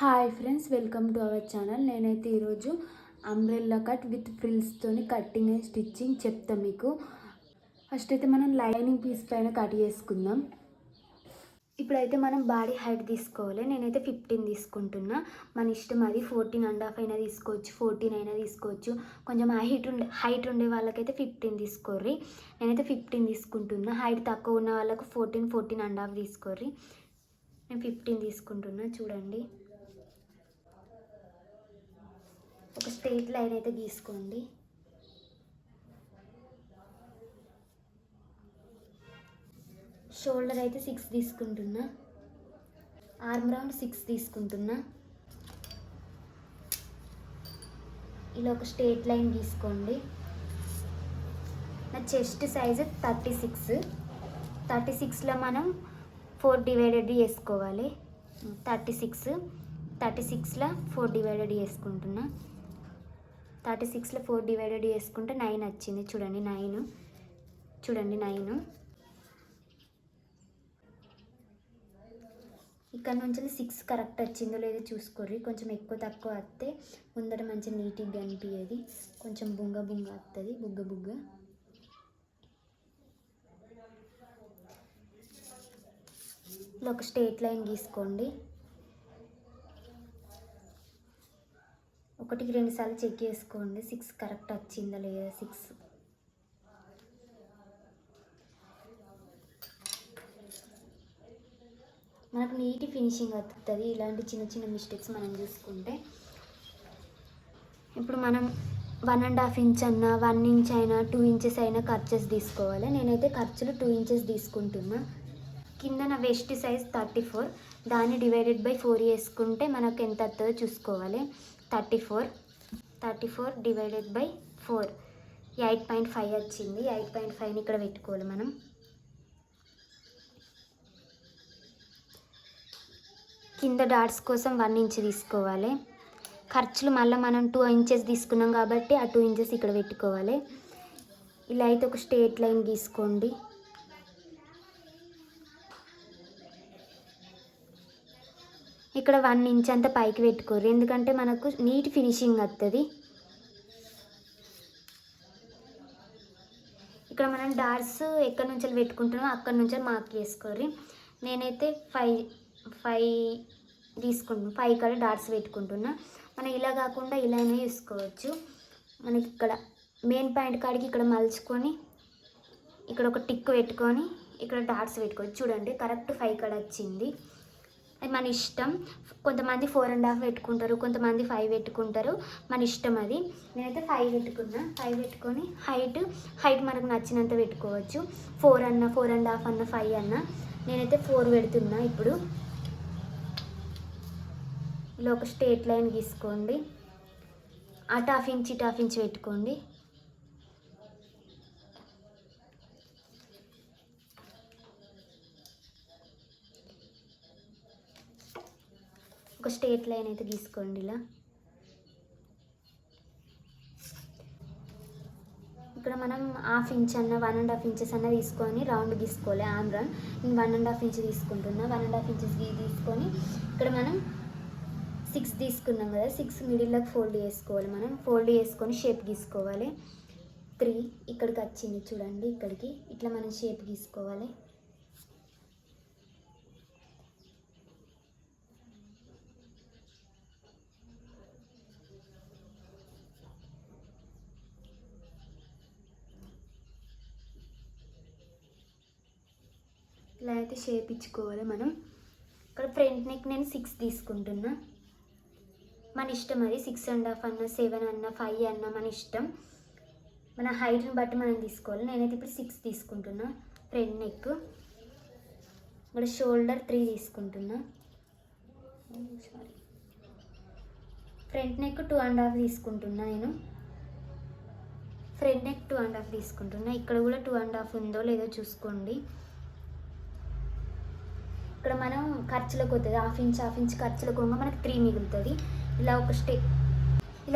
Hi friends, welcome to our channel. నేనైతే ఈరోజు umbrella cut with ఫ్రిల్స్తోని కట్టింగ్ అండ్ స్టిచ్చింగ్ చెప్తాం మీకు. ఫస్ట్ అయితే మనం లైనింగ్ పీస్ పైన కట్ చేసుకుందాం. ఇప్పుడైతే మనం బాడీ హైట్ తీసుకోవాలి. నేనైతే 15 తీసుకుంటున్నా. మన ఇష్టం, అది 14.5 అయినా తీసుకోవచ్చు, 14 అయినా తీసుకోవచ్చు. కొంచెం హైట్ ఉండే వాళ్ళకైతే 15 తీసుకోర్రి. నేనైతే 15 తీసుకుంటున్నా. హైట్ తక్కువ ఉన్న వాళ్ళకు 14.5 తీసుకోర్రి. నేను 15 తీసుకుంటున్నా. చూడండి, ఒక స్ట్రెయిట్ లైన్ అయితే గీసుకోండి. షోల్డర్ అయితే 6 తీసుకుంటున్నా. ఆర్మ్ రౌండ్ 6 తీసుకుంటున్నా. ఇలా ఒక స్ట్రెయిట్ లైన్ గీసుకోండి. నా చెస్ట్ సైజు 36. 36లో మనం 4 డివైడెడ్ చేసుకోవాలి. 36లో 4 డివైడెడ్ చేసుకుంటున్నా. 36లో 4 డివైడెడ్ చేసుకుంటే 9 వచ్చింది. చూడండి 9. ఇక్కడ నుంచి 6 కరెక్ట్ వచ్చిందో లేదో చూసుకోర్రి. కొంచెం ఎక్కువ తక్కువ వస్తే ముందర మంచిగా నీట్గా అనిపించేది. కొంచెం బుంగ వస్తుంది, బుగ్గ. ఇలా ఒక స్ట్రెయిట్ లైన్ గీసుకోండి. 1కి 2 సార్లు చెక్ చేసుకోండి 6 కరెక్ట్ వచ్చిందా లేదా. 6 మనకు నీట్ ఫినిషింగ్ వస్తుంది. ఇలాంటి చిన్న చిన్న మిస్టేక్స్ మనం చూసుకుంటే. ఇప్పుడు మనం 1.5 ఇంచ్ అన్నా, 1 ఇంచ్ అయినా, 2 ఇంచెస్ అయినా ఖర్చెస్ తీసుకోవాలి. నేనైతే ఖర్చులు 2 ఇంచెస్ తీసుకుంటున్నా. కింద నా వెస్ట్ సైజ్ 34, దాన్ని డివైడెడ్ బై 4 చేసుకుంటే మనకు ఎంత వస్తుందో చూసుకోవాలి. 34 డివైడెడ్ బై 4 8.5 వచ్చింది. 8.5ని ఇక్కడ పెట్టుకోవాలి మనం. కింద డాట్స్ కోసం 1 ఇంచ్ తీసుకోవాలి. ఖర్చులు మళ్ళీ మనం 2 ఇంచెస్ తీసుకున్నాం కాబట్టి ఆ 2 ఇంచెస్ ఇక్కడ పెట్టుకోవాలి. ఇలా అయితే ఒక స్ట్రెయిట్ లైన్ గీసుకోండి. ఇక్కడ 1 ఇంచ్ అంతా పైకి పెట్టుకోరు, ఎందుకంటే మనకు నీట్ ఫినిషింగ్ వస్తుంది. ఇక్కడ మనం డాట్స్ ఎక్కడి నుంచి పెట్టుకుంటున్నామో అక్కడి నుంచి మార్క్ చేసుకోర్రి. నేనైతే 5 తీసుకుంటున్నాను. 5 కాడ డాట్స్ పెట్టుకుంటున్నా. మనం ఇలా కాకుండా ఇలానే చూసుకోవచ్చు. మనకి ఇక్కడ మెయిన్ పాయింట్ కాడికి ఇక్కడ మలుచుకొని ఇక్కడ ఒక టిక్ పెట్టుకొని ఇక్కడ డాట్స్ పెట్టుకోవచ్చు. చూడండి కరెక్ట్ 5 కాడ వచ్చింది. అది మన ఇష్టం. కొంతమంది 4.5 పెట్టుకుంటారు, కొంతమంది 5 పెట్టుకుంటారు. మన ఇష్టం అది. నేనైతే 5 పెట్టుకున్నా. 5 పెట్టుకొని హైట్ మనకు నచ్చినంత పెట్టుకోవచ్చు. 4 అన్న, 4.5 అన్న, 5 అన్న. నేనైతే 4 పెడుతున్నా. ఇప్పుడు ఇలా ఒక స్ట్రెయిట్ లైన్ గీసుకోండి. అటు హాఫ్ ఇంచ్, ఇటు హాఫ్ ఇంచ్ పెట్టుకోండి. ఒక స్ట్రెయిట్ లైన్ అయితే గీసుకోండి. ఇలా ఇక్కడ మనం హాఫ్ ఇంచ్ అన్న, 1.5 ఇంచెస్ అన్న తీసుకొని రౌండ్ గీసుకోవాలి. ఆర్మ్ రౌండ్ నేను 1.5 ఇంచ్ తీసుకుంటున్నా. 1.5 ఇంచెస్ తీసుకొని ఇక్కడ మనం 6 తీసుకున్నాం కదా, 6 మిడిల్లోకి ఫోల్డ్ చేసుకోవాలి. మనం ఫోల్డ్ చేసుకొని షేప్ గీసుకోవాలి. 3 ఇక్కడికి వచ్చింది చూడండి, ఇక్కడికి ఇట్లా మనం షేప్ గీసుకోవాలి. ఇలా అయితే షేప్ ఇచ్చుకోవాలి మనం. ఇక్కడ ఫ్రంట్ నెక్ నేను 6 తీసుకుంటున్నా. మన ఇష్టం, అది 6.5 అన్న, 7 అన్న, 5 అన్న మన ఇష్టం. మన హైట్ని బట్టి మనం తీసుకోవాలి. నేనైతే ఇప్పుడు 6 తీసుకుంటున్నా. ఫ్రంట్ నెక్ ఇక్కడ షోల్డర్ 3 తీసుకుంటున్నా. ఫ్రంట్ నెక్ 2.5 తీసుకుంటున్నా. నేను ఫ్రంట్ నెక్ 2.5 తీసుకుంటున్నా. ఇక్కడ కూడా 2.5 ఉందో లేదో చూసుకోండి. ఇక్కడ మనం ఖర్చులకు పోతుంది, హాఫ్ ఇంచ్ ఖర్చులకు పోగా మనకు 3 మిగులుతుంది. ఇలా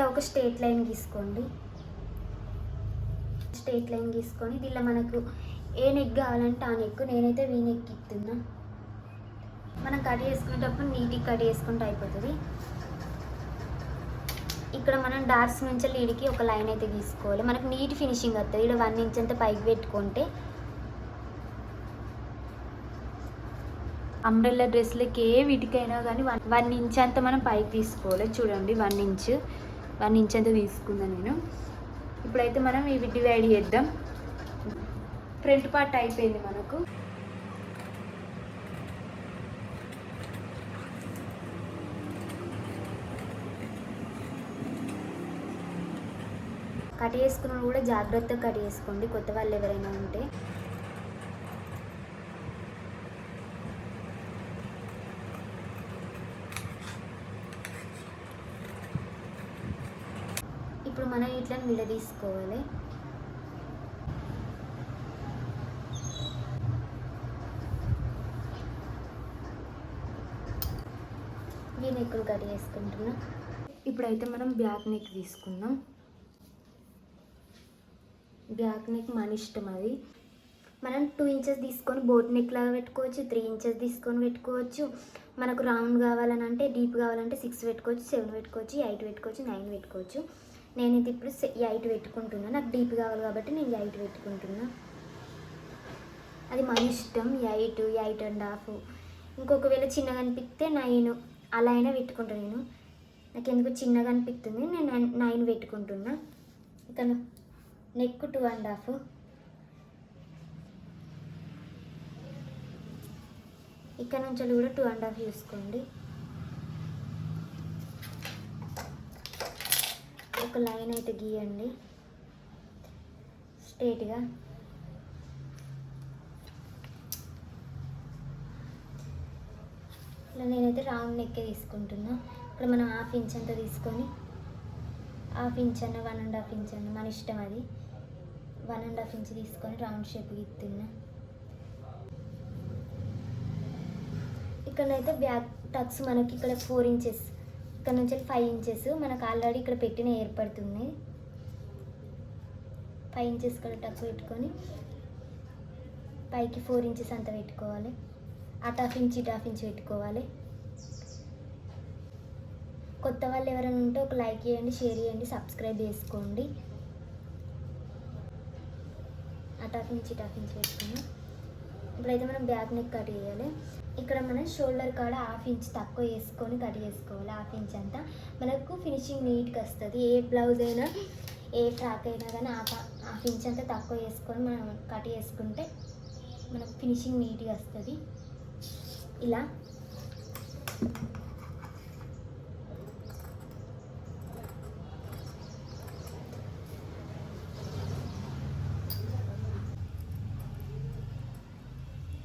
ఒక స్ట్రెయిట్ లైన్ గీసుకోండి. స్ట్రెయిట్ లైన్ గీసుకొని దీనిలో మనకు ఏ నెక్ కావాలంటే ఆ నెక్. నేనైతే వీ నెక్ ఇస్తున్నా. మనం కట్ చేసుకునేటప్పుడు నీట్గా కట్ చేసుకుంటే అయిపోతుంది. ఇక్కడ మనం డాట్స్ నుంచి లీడ్కి ఒక లైన్ అయితే తీసుకోవాలి. మనకు నీట్ ఫినిషింగ్ వస్తుంది. ఇక్కడ 1 ఇంచ్ అంతా పైకి పెట్టుకుంటే అంబ్రెల్లా డ్రెస్లకి వీటికైనా కానీ 1 ఇంచ్ అంతా మనం పైకి తీసుకోవాలి. చూడండి 1 ఇంచ్ అంతా తీసుకుందాం నేను. ఇప్పుడైతే మనం ఇవి డివైడ్ చేద్దాం. ఫ్రంట్ పార్ట్ అయిపోయింది మనకు. కట్ చేసుకున్న కూడా జాగ్రత్తగా కట్ చేసుకోండి, కొత్త వాళ్ళు ఎవరైనా ఉంటే. ఇప్పుడు మనం ఇట్లా విడదీసుకోవాలి. ఈ నెక్కులు కట్ చేసుకుంటున్నాం. ఇప్పుడైతే మనం బ్యాక్ నెక్ తీసుకుందాం. బ్యాక్ నెక్ మన ఇష్టం, అది మనం 2 ఇంచెస్ తీసుకొని బోట్ నెక్ లాగా పెట్టుకోవచ్చు, 3 ఇంచెస్ తీసుకొని పెట్టుకోవచ్చు. మనకు రౌండ్ కావాలని అంటే, డీప్ కావాలంటే 6 పెట్టుకోవచ్చు, 7 పెట్టుకోవచ్చు, 8 పెట్టుకోవచ్చు, 9 పెట్టుకోవచ్చు. నేనైతే ఇప్పుడు 8 పెట్టుకుంటున్నాను. నాకు డీప్ కావాలి కాబట్టి నేను 8 పెట్టుకుంటున్నా. అది మన ఇష్టం. 8, 8.5. ఇంకొకవేళ చిన్నగా అనిపిస్తే 9 అలా అయినా పెట్టుకుంటాను. నాకు ఎందుకు చిన్నగా అనిపిస్తుంది, నేను 9 పెట్టుకుంటున్నా. ఇక నెక్ 2.5. ఇక్కడ నుంచి కూడా 2.5 చూసుకోండి. ఒక లైన్ అయితే గీయండి స్ట్రైట్గా. ఇలా నేనైతే రౌండ్ నెక్కే తీసుకుంటున్నా. ఇక్కడ మనం 1/2 ఇంచ్ అంతా తీసుకొని 1/2 ఇంచ్ అన్న 1.5 ఇంచ్ అన్న మన ఇష్టం, అది 1.5 ఇంచ్ తీసుకొని రౌండ్ షేప్ గీస్తున్నా. ఇక్కడైతే బ్యాక్ టక్స్ మనకి ఇక్కడ 4 ఇంచెస్, ఇక్కడ నుంచి 5 ఇంచెస్ మనకు ఆల్రెడీ ఇక్కడ పెట్టిన ఏర్పడుతుంది. 5 ఇంచెస్ ఇక్కడ టక్ పెట్టుకొని పైకి 4 ఇంచెస్ అంతా పెట్టుకోవాలి. అటు 1/2 ఇంచ్ ఇటు 1/2 ఇంచ్ పెట్టుకోవాలి. కొత్త వాళ్ళు ఎవరైనా ఉంటే ఒక లైక్ చేయండి, షేర్ చేయండి, సబ్స్క్రైబ్ చేసుకోండి. అటు 1/2 ఇంచ్ ఇటు 1/2 ఇంచ్ పెట్టుకున్నాం. ఇప్పుడైతే మనం బ్యాక్ నెక్ కట్ చేయాలి. ఇక్కడ మనం షోల్డర్ కాడ 1/2 ఇంచ్ తక్కువ వేసుకొని కట్ చేసుకోవాలి. 1/2 ఇంచ్ అంతా మనకు ఫినిషింగ్ నీట్గా వస్తుంది. ఏ బ్లౌజ్ అయినా ఏ ఫ్రాక్ అయినా కానీ 1/2 ఇంచ్ అంతా తక్కువ వేసుకొని మనం కట్ చేసుకుంటే మనకు ఫినిషింగ్ నీట్గా వస్తుంది. ఇలా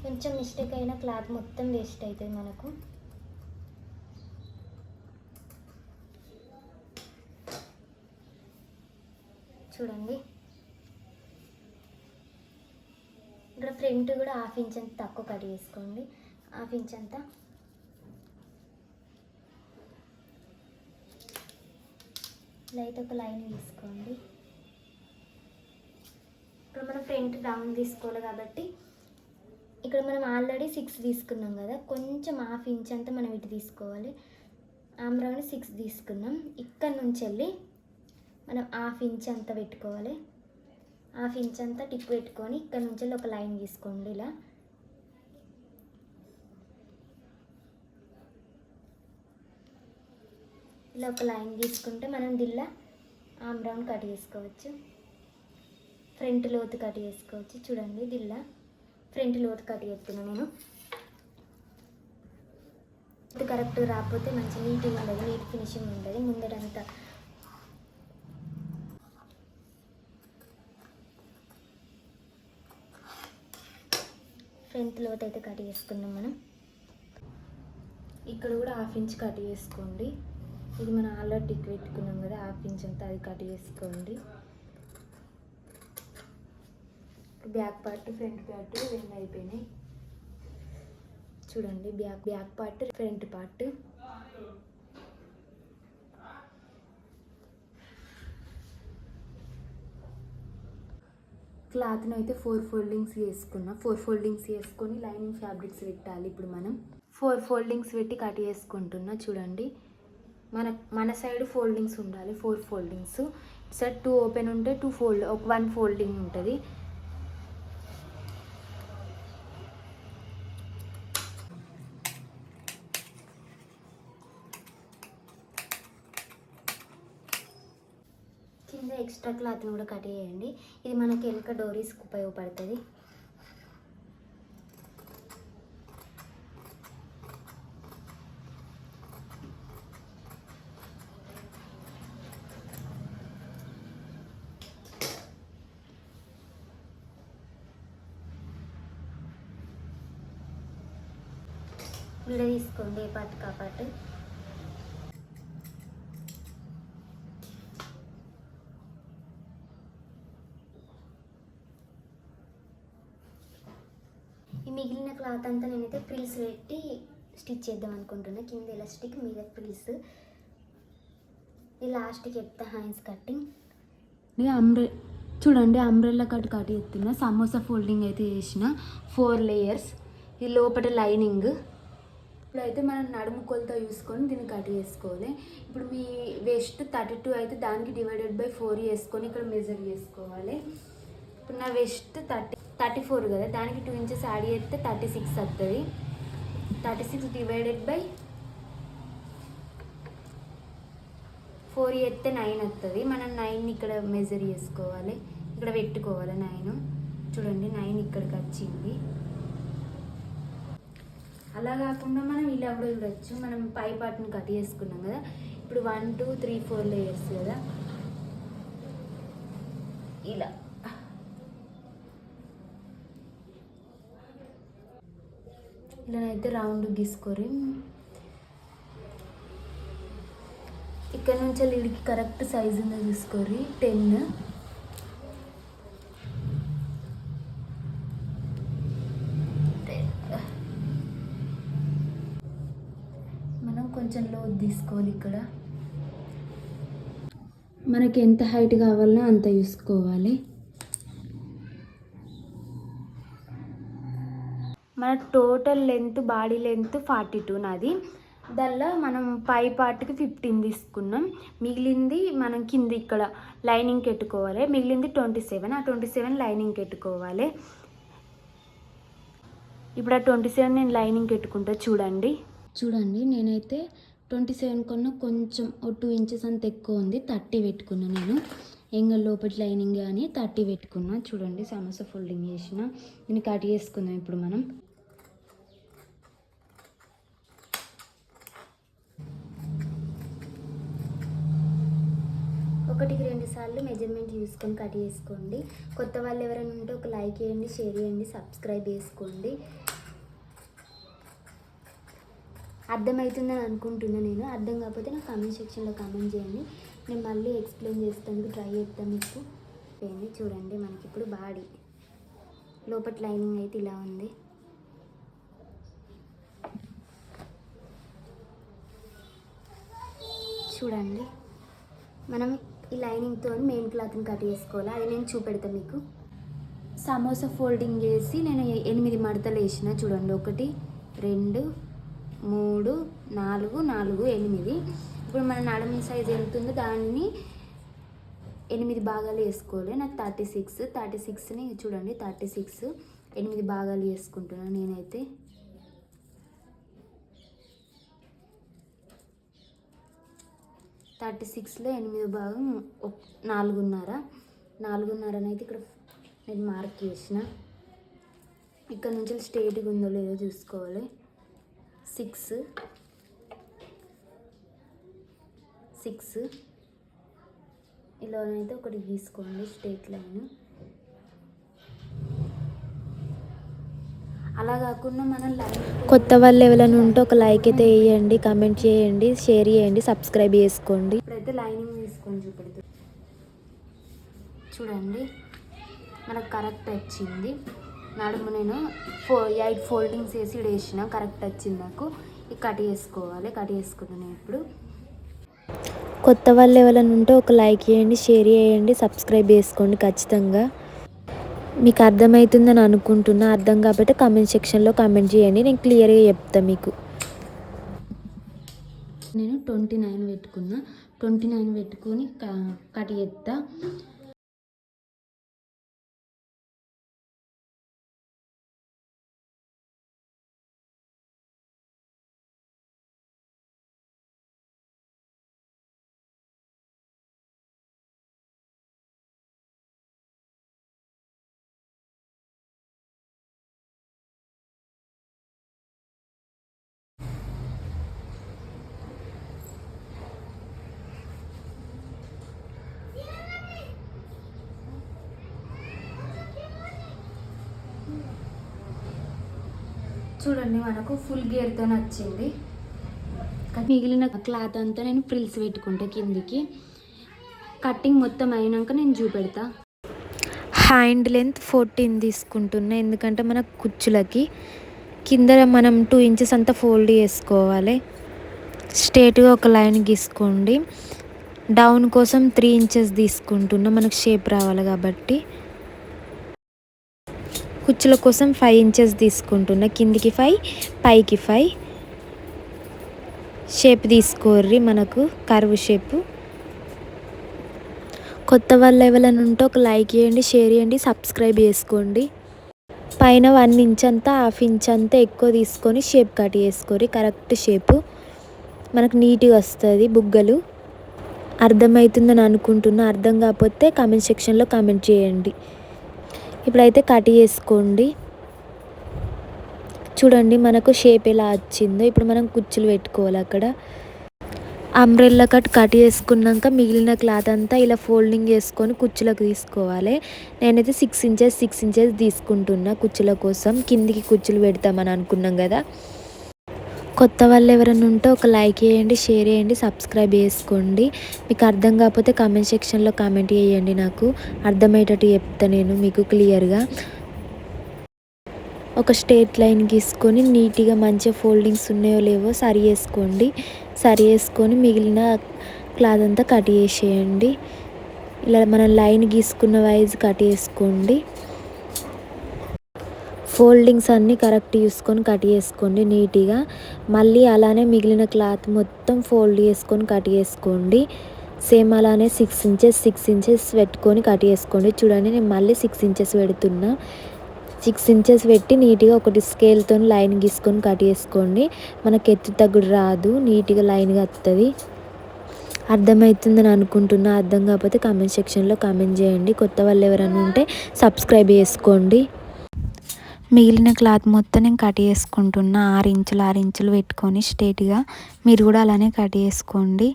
కొంచెం మిస్టేక్ అయినా క్లాత్ మొత్తం వేస్ట్ అవుతుంది మనకు. చూడండి ఇక్కడ ఫ్రంట్ కూడా 1/2 ఇంచ్ అంత తక్కువ కట్ చేసుకోండి. 1/2 ఇంచ్ అంతా ఇలా అయితే ఒక లైన్ తీసుకోండి. ఇప్పుడు మనం ఫ్రంట్ రౌండ్ తీసుకోవాలి కాబట్టి ఇక్కడ మనం ఆల్రెడీ 6 తీసుకున్నాం కదా, కొంచెం 1/2 ఇంచ్ అంతా మనం ఇటు తీసుకోవాలి. ఆమ్ రౌండ్ 6 తీసుకున్నాం. ఇక్కడ నుంచి వెళ్ళి మనం 1/2 ఇంచ్ అంతా పెట్టుకోవాలి. 1/2 ఇంచ్ అంతా టిక్ పెట్టుకొని ఇక్కడ నుంచి వెళ్ళి ఒక లైన్ తీసుకోండి. ఇలా ఒక లైన్ తీసుకుంటే మనం దిల్లా ఆమ్ రౌండ్ కట్ చేసుకోవచ్చు. ఫ్రంట్ లోతు కట్ చేసుకోవచ్చు. చూడండి దిల్లా ఫ్రంట్ లోతు కట్ చేస్తున్నాను నేను. ఇది కరెక్ట్ రాకపోతే మంచి నీట్గా ఉండదు, నీట్ ఫినిషింగ్ ఉండదు ముందరంతా. ఫ్రంట్ లోతు అయితే కట్ చేసుకున్నాం మనం. ఇక్కడ కూడా 1/2 ఇంచ్ కట్ చేసుకోండి. ఇది మనం ఆల్రెడీ టిక్ పెట్టుకున్నాం కదా, 1/2 ఇంచ్ అంతా అది కట్ చేసుకోండి. బ్యాక్ పార్ట్ ఫ్రంట్ పార్ట్ 2 అయిపోయినాయి. చూడండి బ్యాక్ పార్ట్ ఫ్రంట్ పార్ట్. క్లాత్ను అయితే 4 ఫోల్డింగ్స్ వేసుకున్నా. 4 ఫోల్డింగ్స్ వేసుకొని లైనింగ్ ఫ్యాబ్రిక్స్ పెట్టాలి. ఇప్పుడు మనం 4 ఫోల్డింగ్స్ పెట్టి కట్ చేసుకుంటున్నా. చూడండి, మన సైడ్ ఫోల్డింగ్స్ ఉండాలి, 4 ఫోల్డింగ్స్. సైడ్ 2 ఓపెన్ ఉంటే 1 ఫోల్డింగ్ ఉంటుంది. కింద ఎక్స్ట్రా క్లాత్ని కూడా కట్ చేయండి. ఇది మనకి వెనక డోరీస్కి ఉపయోగపడుతుంది. విడ తీసుకోండి ఏ పార్ట్ కాపాటు. ఈ మిగిలిన క్లాత్ అంతా నేనైతే ఫ్రిల్స్ పెట్టి స్టిచ్ చేద్దాం అనుకుంటున్నా. కింద ఎలాస్టిక్ మీద ఫ్రిల్స్. ఈ లాస్ట్కి చెప్తా హ్యాండ్స్ కట్టింగ్. చూడండి, అంబ్రెల్లా కట్ చేస్తున్నా. సమోసా ఫోల్డింగ్ అయితే చేసిన 4 లేయర్స్. ఈ లోపల లైనింగ్. ఇప్పుడైతే మనం నడుము కొలత చూసుకొని దీన్ని కట్ చేసుకోవాలి. ఇప్పుడు మీ వెస్ట్ 32 అయితే దానికి /4 చేసుకొని ఇక్కడ మెజర్ చేసుకోవాలి. ఇప్పుడు నా వెస్ట్ 34 కదా, దానికి 2 ఇంచెస్ యాడ్ చేస్తే 36 వస్తుంది. 36 /4 చేస్తే 9 వస్తుంది. మనం 9ని ఇక్కడ మెజర్ చేసుకోవాలి, ఇక్కడ పెట్టుకోవాలి 9. చూడండి, 9 ఇక్కడికి వచ్చింది. అలా కాకుండా మనం ఇలా కూడా చూడొచ్చు. మనం పై పార్ట్ని కట్ చేసుకున్నాం కదా, ఇప్పుడు 1 2 3 4 లేయర్స్ కదా, ఇలా ఇలానైతే రౌండ్ గీసుకోరి. ఇక్కడ నుంచి లీడ్కి కరెక్ట్ సైజ్ ఉందో చూసుకోరి. 10 మనం కొంచెం లోతు తీసుకోవాలి. ఇక్కడ మనకి ఎంత హైట్ కావాలనో అంత చూసుకోవాలి. మన టోటల్ లెంత్, బాడీ లెంత్ 42 నాది. దానిలో మనం పై పార్ట్కి 15 తీసుకున్నాం. మిగిలింది మనం కింద ఇక్కడ లైనింగ్ పెట్టుకోవాలి. మిగిలింది 27. ఆ 27 లైనింగ్ పెట్టుకోవాలి. ఇప్పుడు ఆ 27 నేను లైనింగ్ పెట్టుకుంటా. చూడండి, నేనైతే 27 కన్నా కొంచెం 2 ఇంచెస్ అంత ఎక్కువ ఉంది. 30 పెట్టుకున్నాను నేను. ఎంగల్ లోపల లైనింగ్ అని 30 పెట్టుకున్నా. చూడండి, సమోసా ఫోల్డింగ్ చేసిన. దీన్ని కట్ చేసుకుందాం ఇప్పుడు మనం. ఒకటికి 2 సార్లు మెజర్మెంట్ చూసుకొని కట్ చేసుకోండి. కొత్త వాళ్ళు ఎవరైనా ఉంటే ఒక లైక్ చేయండి, షేర్ చేయండి, సబ్స్క్రైబ్ చేసుకోండి. అర్థమవుతుందని అనుకుంటున్నాను నేను. అర్థం కాకపోతే నాకు కామెంట్ సెక్షన్లో కామెంట్ చేయండి. నేను మళ్ళీ ఎక్స్ప్లెయిన్ చేస్తాను, ట్రై చేస్తాను మీకు. చూడండి, మనకి ఇప్పుడు బాడీ లోపల లైనింగ్ అయితే ఇలా ఉంది. చూడండి, మనం ఈ లైనింగ్తో మెయిన్ క్లాత్ని కట్ చేసుకోవాలి. అది నేను చూపెడతాను మీకు. సమోసా ఫోల్డింగ్ చేసి నేను 8 మడతలు వేసిన. చూడండి, 1 2 3 4 4 8. ఇప్పుడు మన నడుము సైజ్ ఎంత ఉందో దాన్ని 8 భాగాలు వేసుకోవాలి. నాకు 36ని చూడండి, 36 8 భాగాలు వేసుకుంటున్నాను నేనైతే. లో 8 భాగం 4.5 అయితే ఇక్కడ నేను మార్క్ చేసిన. ఇక్కడ నుంచి స్ట్రైట్గా ఉందో లేదో చూసుకోవాలి. 6 ఇలానైతే ఒకటి గీసుకోండి, స్ట్రైట్ లైన్. అలా కాకుండా మనం కొత్త వాళ్ళు ఎవరైనా ఉంటే ఒక లైక్ అయితే వేయండి, కామెంట్ చేయండి, షేర్ చేయండి, సబ్స్క్రైబ్ చేసుకోండి. ఇప్పుడైతే లైనింగ్ తీసుకొని చూపెడుతుంది. చూడండి, మనకు కరెక్ట్ వచ్చింది. నడుము నేను 8 ఫోల్డింగ్స్ వేసి వేసిన. కరెక్ట్ వచ్చింది నాకు. ఇది కట్ చేసుకోవాలి. కట్ చేసుకున్నాను ఇప్పుడు. కొత్త వాళ్ళు ఎవరైనా ఉంటే ఒక లైక్ చేయండి, షేర్ చేయండి, సబ్స్క్రైబ్ చేసుకోండి ఖచ్చితంగా. మీకు అర్థమవుతుందని అనుకుంటున్నా. అర్థం కాబట్టి కామెంట్ సెక్షన్లో కామెంట్ చేయండి, నేను క్లియర్గా చెప్తాను మీకు. నేను 29 పెట్టుకున్నా. 29 పెట్టుకొని కట్ చేస్తా. చూడండి మనకు ఫుల్ గేర్తో వచ్చింది. మిగిలిన క్లాత్ అంతా నేను ఫ్రిల్స్ పెట్టుకుంటా కిందికి. కటింగ్ మొత్తం అయినాక నేను చూపెడతా. హ్యాండ్ లెంత్ 14 తీసుకుంటున్నా, ఎందుకంటే మన కుచ్చులకి కింద మనం 2 ఇంచెస్ అంతా ఫోల్డ్ చేసుకోవాలి. స్ట్రేట్గా ఒక లైన్ గీసుకోండి. డౌన్ కోసం 3 ఇంచెస్ తీసుకుంటున్నా, మనకు షేప్ రావాలి కాబట్టి. కుచ్చుల కోసం 5 ఇంచెస్ తీసుకుంటున్నా, కిందికి 5 పైకి 5. షేప్ తీసుకోర్రి, మనకు కర్వ్ షేపు. కొత్త వాళ్ళు ఎవరైనా ఉంటే ఒక లైక్ చేయండి, షేర్ చేయండి, సబ్స్క్రైబ్ చేసుకోండి. పైన 1 ఇంచ్ అంతా 1/2 ఇంచ్ అంతా ఎక్కువ తీసుకొని షేప్ కట్ చేసుకోరి. కరెక్ట్ షేపు మనకు నీట్గా వస్తుంది. బుగ్గలు అర్థమవుతుందని అనుకుంటున్నా. అర్థం కాకపోతే కామెంట్ సెక్షన్లో కామెంట్ చేయండి. ఇప్పుడైతే కట్ చేసుకోండి. చూడండి మనకు షేప్ ఎలా వచ్చిందో. ఇప్పుడు మనం కుచ్చులు పెట్టుకోవాలి. అక్కడ అంబ్రెల్లా కట్ చేసుకున్నాక మిగిలిన క్లాత్ అంతా ఇలా ఫోల్డింగ్ చేసుకొని కుచ్చులకు తీసుకోవాలి. నేనైతే 6 ఇంచెస్ తీసుకుంటున్నా కుచ్చుల కోసం. కిందికి కుచ్చులు పెడతామని అనుకున్నాం కదా. కొత్త వాళ్ళు ఎవరైనా ఉంటే ఒక లైక్ చేయండి, షేర్ చేయండి, సబ్స్క్రైబ్ చేసుకోండి. మీకు అర్థం కాకపోతే కామెంట్ సెక్షన్లో కామెంట్ చేయండి. నాకు అర్థమయ్యేటట్టు చెప్తా నేను మీకు క్లియర్గా. ఒక స్ట్రేట్ లైన్ గీసుకొని నీట్గా మంచిగా ఫోల్డింగ్స్ ఉన్నాయో లేవో సరి చేసుకొని మిగిలిన క్లాత్ అంతా కట్ చేసేయండి. ఇలా మనం లైన్ గీసుకున్న వైజ్ కట్ చేసుకోండి. ఫోల్డింగ్స్ అన్నీ కరెక్ట్ చూసుకొని కట్ చేసుకోండి నీట్గా. మళ్ళీ అలానే మిగిలిన క్లాత్ మొత్తం ఫోల్డ్ చేసుకొని కట్ చేసుకోండి. సేమ్ అలానే 6 ఇంచెస్ పెట్టుకొని కట్ చేసుకోండి. చూడండి నేను మళ్ళీ 6 ఇంచెస్ పెడుతున్నా. 6 ఇంచెస్ పెట్టి నీట్గా ఒకటి స్కేల్తో లైన్ గీసుకొని కట్ చేసుకోండి. మనకు ఎత్తు తగ్గుడు రాదు, నీట్గా లైన్గా వస్తుంది. అర్థమవుతుందని అనుకుంటున్నా. అర్థం కాకపోతే కామెంట్ సెక్షన్లో కామెంట్ చేయండి. కొత్త వాళ్ళు ఎవరైనా ఉంటే సబ్స్క్రైబ్ చేసుకోండి. మిగిలిన క్లాత్ మొత్తం నేను కట్ చేసుకుంటున్నా. 6 ఇంచులు పెట్టుకొని స్ట్రేట్గా మీరు కూడా అలానే కట్ చేసుకోండి.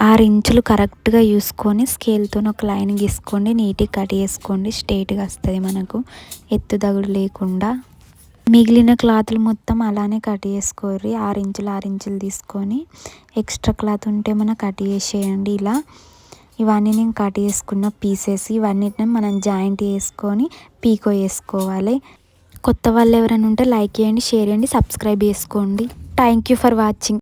6 ఇంచులు కరెక్ట్గా చూసుకొని స్కేల్తో ఒక లైన్ గీసుకోండి. నీట్గా కట్ చేసుకోండి. స్ట్రేట్గా వస్తుంది మనకు, ఎత్తు దగుడు లేకుండా. మిగిలిన క్లాతులు మొత్తం అలానే కట్ చేసుకోర్రి. 6 ఇంచులు తీసుకొని ఎక్స్ట్రా క్లాత్ ఉంటే మనం కట్ చేసేయండి. ఇలా ఇవన్నీ నేను కట్ చేసుకున్న పీసెస్. ఇవన్నిటిని మనం జాయింట్ చేసుకొని పీకో వేసుకోవాలి. కొత్త వాళ్ళు ఎవరైనా ఉంటే లైక్ చేయండి, షేర్ చేయండి, సబ్స్క్రైబ్ చేసుకోండి. Thank you for watching.